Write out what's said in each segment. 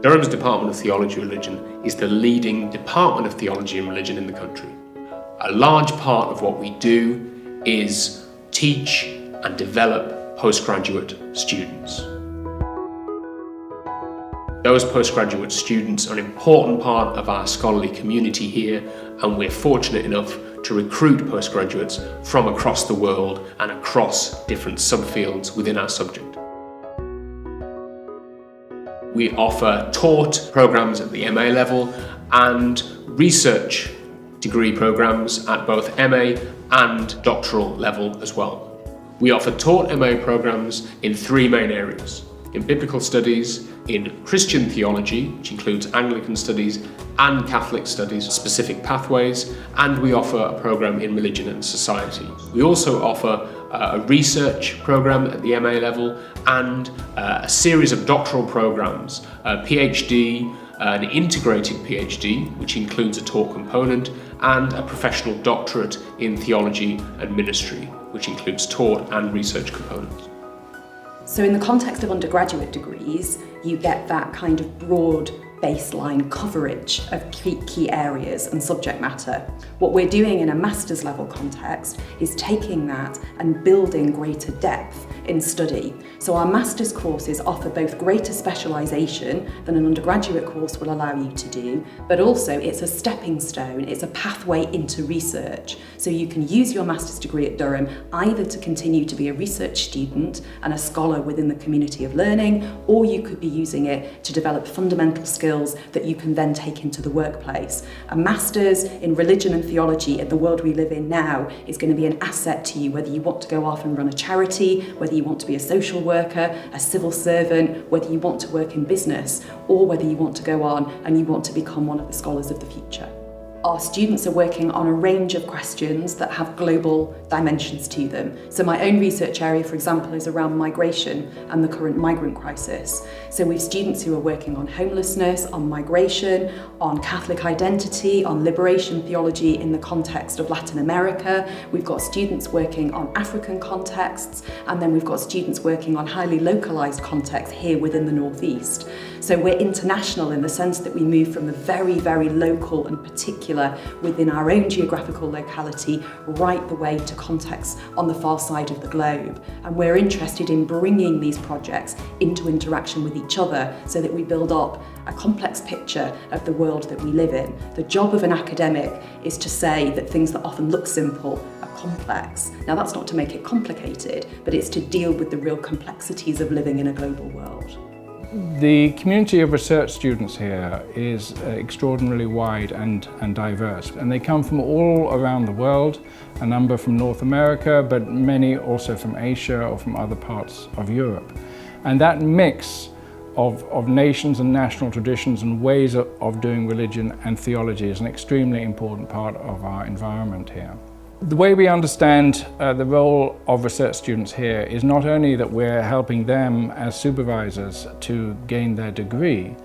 Durham's Department of Theology and Religion is the leading department of theology and religion in the country. A large part of what we do is teach and develop postgraduate students. Those postgraduate students are an important part of our scholarly community here, and we're fortunate enough to recruit postgraduates from across the world and across different subfields within our subject. We offer taught programs at the MA level and research degree programs at both MA and doctoral level as well. We offer taught MA programs in three main areas: in biblical studies, in Christian theology, which includes Anglican studies and Catholic studies, specific pathways, and we offer a program in religion and society. We also offer a research program at the MA level and a series of doctoral programs, a PhD, an integrated PhD, which includes a taught component, and a professional doctorate in theology and ministry, which includes taught and research components. So in the context of undergraduate degrees, you get that kind of broad baseline coverage of key areas and subject matter. What we're doing in a master's level context is taking that and building greater depth in study. So our master's courses offer both greater specialisation than an undergraduate course will allow you to do, but also it's a stepping stone, it's a pathway into research. So you can use your master's degree at Durham either to continue to be a research student and a scholar within the community of learning, or you could be using it to develop fundamental skills that you can then take into the workplace. A master's in religion and theology in the world we live in now is going to be an asset to you, whether you want to go off and run a charity, whether you want to be a social worker, a civil servant, whether you want to work in business, or whether you want to go on and you want to become one of the scholars of the future. Our students are working on a range of questions that have global dimensions to them. So my own research area, for example, is around migration and the current migrant crisis. So we have students who are working on homelessness, on migration, on Catholic identity, on liberation theology in the context of Latin America. We've got students working on African contexts, and then we've got students working on highly localised contexts here within the Northeast. So we're international in the sense that we move from the very, very local and particular within our own geographical locality right the way to contexts on the far side of the globe. And we're interested in bringing these projects into interaction with each other so that we build up a complex picture of the world that we live in. The job of an academic is to say that things that often look simple are complex. Now that's not to make it complicated, but it's to deal with the real complexities of living in a global world. The community of research students here is extraordinarily wide and diverse, and they come from all around the world, a number from North America, but many also from Asia or from other parts of Europe. And that mix of nations and national traditions and ways of doing religion and theology is an extremely important part of our environment here. The way we understand the role of research students here is not only that we're helping them as supervisors to gain their degree,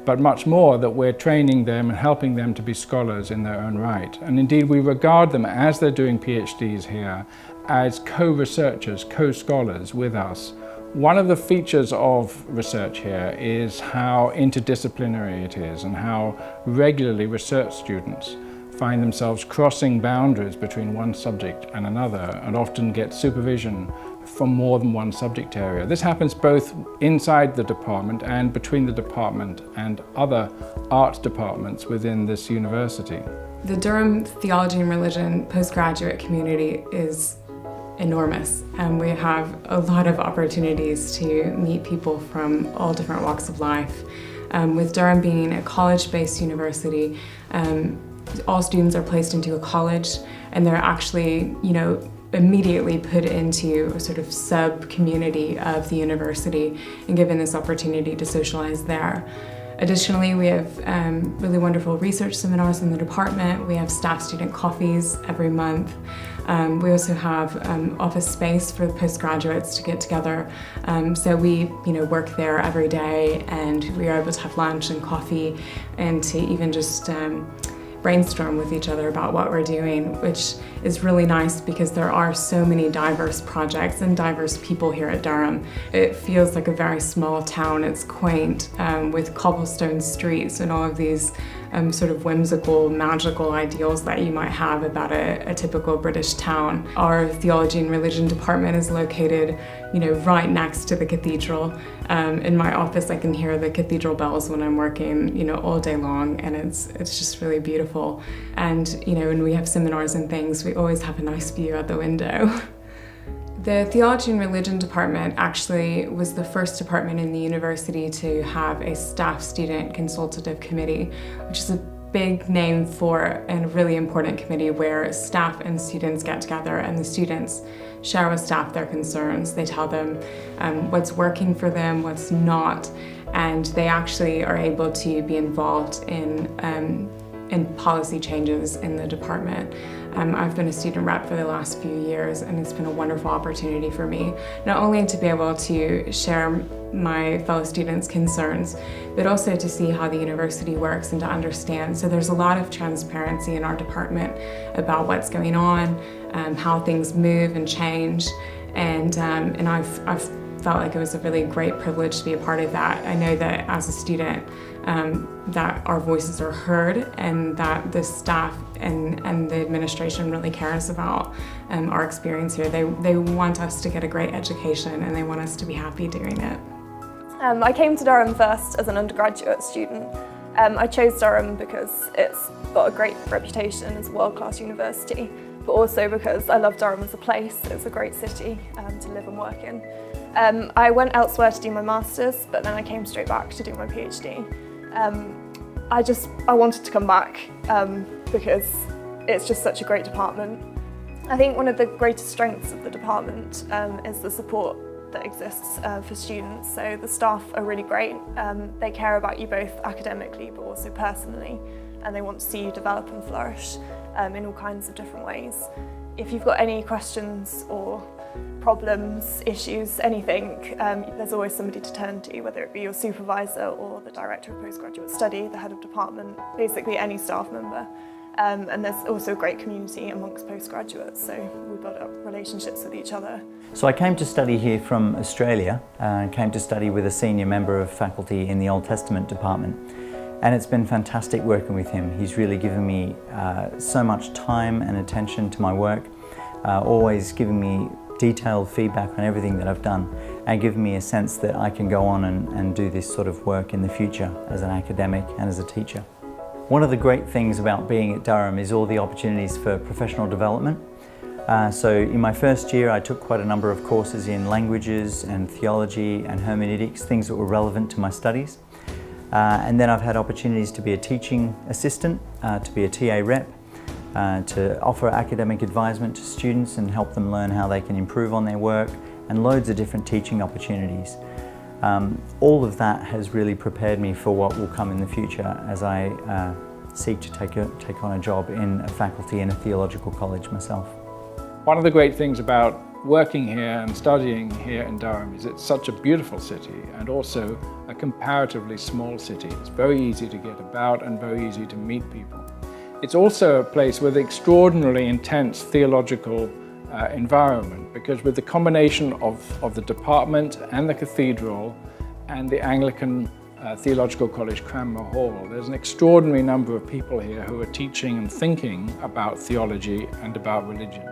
but much more that we're training them and helping them to be scholars in their own right. And indeed we regard them, as they're doing PhDs here, as co-researchers, co-scholars with us. One of the features of research here is how interdisciplinary it is and how regularly research students find themselves crossing boundaries between one subject and another, and often get supervision from more than one subject area. This happens both inside the department and between the department and other art departments within this university. The Durham Theology and Religion postgraduate community is enormous, and we have a lot of opportunities to meet people from all different walks of life. With Durham being a college-based university, all students are placed into a college, and they're actually, immediately put into a sort of sub-community of the university and given this opportunity to socialize there. Additionally, we have really wonderful research seminars in the department. We have staff-student coffees every month. We also have office space for the postgraduates to get together. So we, work there every day, and we are able to have lunch and coffee, and to even just brainstorm with each other about what we're doing, which is really nice because there are so many diverse projects and diverse people here at Durham. It feels like a very small town. It's quaint, with cobblestone streets and all of these sort of whimsical, magical ideals that you might have about a typical British town. Our Theology and Religion department is located, right next to the cathedral. In my office, I can hear the cathedral bells when I'm working, all day long, and it's just really beautiful. And, when we have seminars and things, we always have a nice view out the window. The Theology and Religion department actually was the first department in the university to have a staff-student consultative committee, which is a big name for a really important committee where staff and students get together and the students share with staff their concerns. They tell them what's working for them, what's not, and they actually are able to be involved in policy changes in the department. I've been a student rep for the last few years, and it's been a wonderful opportunity for me, not only to be able to share my fellow students' concerns, but also to see how the university works and to understand. So there's a lot of transparency in our department about what's going on, how things move and change, and I've felt like it was a really great privilege to be a part of that. I know that as a student, that our voices are heard and that the staff and the administration really cares about our experience here. They want us to get a great education and they want us to be happy doing it. I came to Durham first as an undergraduate student. I chose Durham because it's got a great reputation as a world-class university, but also because I love Durham as a place. It's a great city to live and work in. I went elsewhere to do my master's, but then I came straight back to do my PhD. I wanted to come back because it's just such a great department. I think one of the greatest strengths of the department is the support that exists for students. So the staff are really great. They care about you both academically but also personally, and they want to see you develop and flourish in all kinds of different ways. If you've got any questions or problems, issues, anything, there's always somebody to turn to, whether it be your supervisor or the director of postgraduate study, the head of department, basically any staff member. And there's also a great community amongst postgraduates, so we build up relationships with each other. So I came to study here from Australia, came to study with a senior member of faculty in the Old Testament department. And it's been fantastic working with him. He's really given me so much time and attention to my work, always giving me detailed feedback on everything that I've done and given me a sense that I can go on and do this sort of work in the future as an academic and as a teacher. One of the great things about being at Durham is all the opportunities for professional development. So in my first year I took quite a number of courses in languages and theology and hermeneutics, things that were relevant to my studies. And then I've had opportunities to be a teaching assistant, to be a TA rep, to offer academic advisement to students and help them learn how they can improve on their work, and loads of different teaching opportunities. All of that has really prepared me for what will come in the future as I seek to take on a job in a faculty in a theological college myself. One of the great things about working here and studying here in Durham is it's such a beautiful city and also a comparatively small city. It's very easy to get about and very easy to meet people. It's also a place with extraordinarily intense theological environment, because with the combination of the department and the cathedral and the Anglican Theological College Cranmer Hall, there's an extraordinary number of people here who are teaching and thinking about theology and about religion.